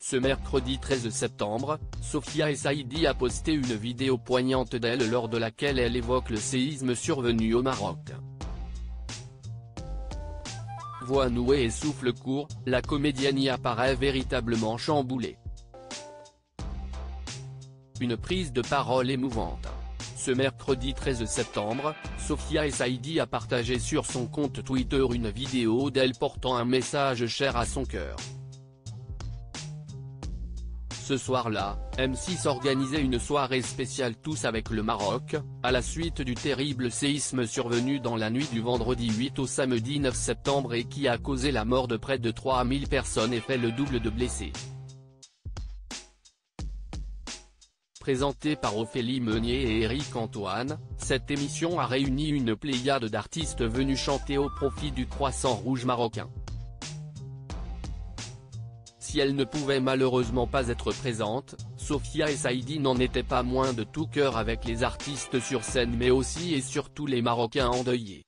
Ce mercredi 13 septembre, Sophia Essaidi a posté une vidéo poignante d'elle lors de laquelle elle évoque le séisme survenu au Maroc. Voix nouée et souffle court, la comédienne y apparaît véritablement chamboulée. Une prise de parole émouvante. Ce mercredi 13 septembre, Sophia Essaidi a partagé sur son compte Twitter une vidéo d'elle portant un message cher à son cœur. Ce soir-là, M6 organisait une soirée spéciale Tous avec le Maroc, à la suite du terrible séisme survenu dans la nuit du vendredi 8 au samedi 9 septembre et qui a causé la mort de près de 3000 personnes et fait le double de blessés. Présentée par Ophélie Meunier et Éric Antoine, cette émission a réuni une pléiade d'artistes venus chanter au profit du Croissant Rouge marocain. Si elle ne pouvait malheureusement pas être présente, Sophia Essaidi n'en était pas moins de tout cœur avec les artistes sur scène mais aussi et surtout les Marocains endeuillés.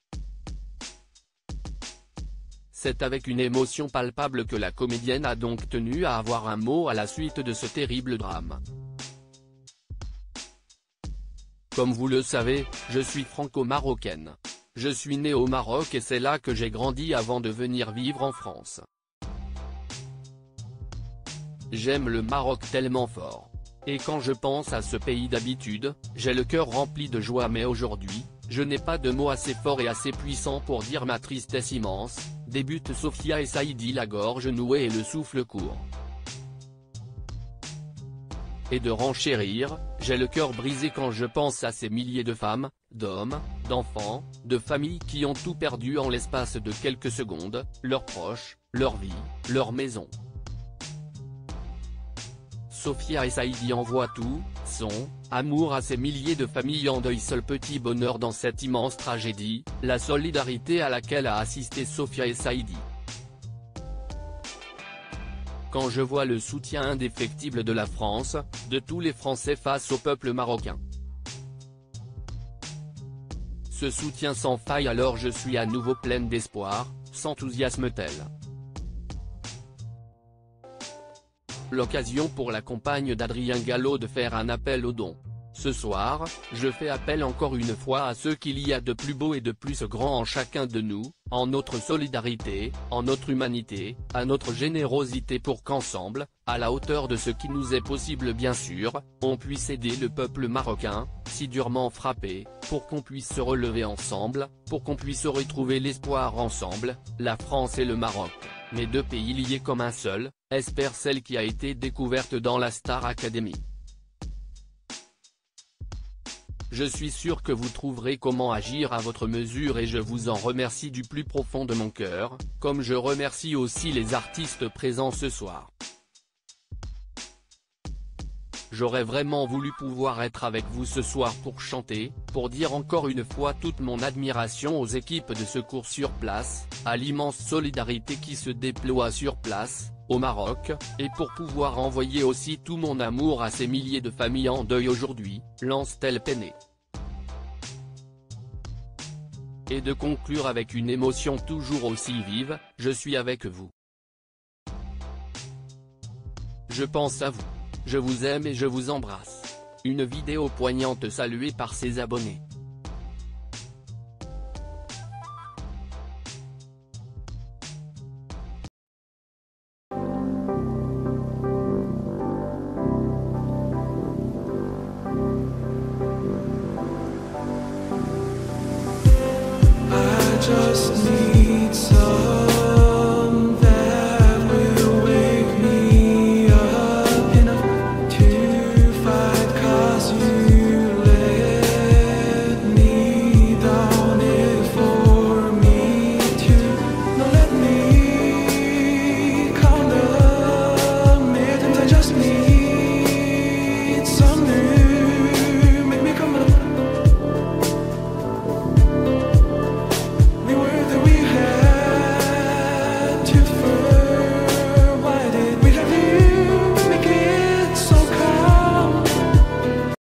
C'est avec une émotion palpable que la comédienne a donc tenu à avoir un mot à la suite de ce terrible drame. Comme vous le savez, je suis franco-marocaine. Je suis née au Maroc et c'est là que j'ai grandi avant de venir vivre en France. J'aime le Maroc tellement fort. Et quand je pense à ce pays d'habitude, j'ai le cœur rempli de joie mais aujourd'hui, je n'ai pas de mots assez forts et assez puissants pour dire ma tristesse immense, débute Sophia Essaidi la gorge nouée et le souffle court. Et de renchérir, j'ai le cœur brisé quand je pense à ces milliers de femmes, d'hommes, d'enfants, de familles qui ont tout perdu en l'espace de quelques secondes, leurs proches, leur vie, leur maison. Sophia Essaidi envoie tout, son amour à ces milliers de familles en deuil. Seul petit bonheur dans cette immense tragédie, la solidarité à laquelle a assisté Sophia Essaidi. Quand je vois le soutien indéfectible de la France, de tous les Français face au peuple marocain. Ce soutien sans faille alors je suis à nouveau pleine d'espoir, s'enthousiasme-t-elle. L'occasion pour la compagne d'Adrien Gallo de faire un appel aux dons. Ce soir, je fais appel encore une fois à ce qu'il y a de plus beau et de plus grand en chacun de nous, en notre solidarité, en notre humanité, à notre générosité pour qu'ensemble, à la hauteur de ce qui nous est possible bien sûr, on puisse aider le peuple marocain, si durement frappé, pour qu'on puisse se relever ensemble, pour qu'on puisse retrouver l'espoir ensemble, la France et le Maroc, mes deux pays liés comme un seul, espère celle qui a été découverte dans la Star Academy. Je suis sûr que vous trouverez comment agir à votre mesure et je vous en remercie du plus profond de mon cœur, comme je remercie aussi les artistes présents ce soir. J'aurais vraiment voulu pouvoir être avec vous ce soir pour chanter, pour dire encore une fois toute mon admiration aux équipes de secours sur place, à l'immense solidarité qui se déploie sur place, au Maroc, et pour pouvoir envoyer aussi tout mon amour à ces milliers de familles en deuil aujourd'hui, lance-t-elle peinée. Et de conclure avec une émotion toujours aussi vive, je suis avec vous. Je pense à vous. Je vous aime et je vous embrasse. Une vidéo poignante saluée par ses abonnés. I just need some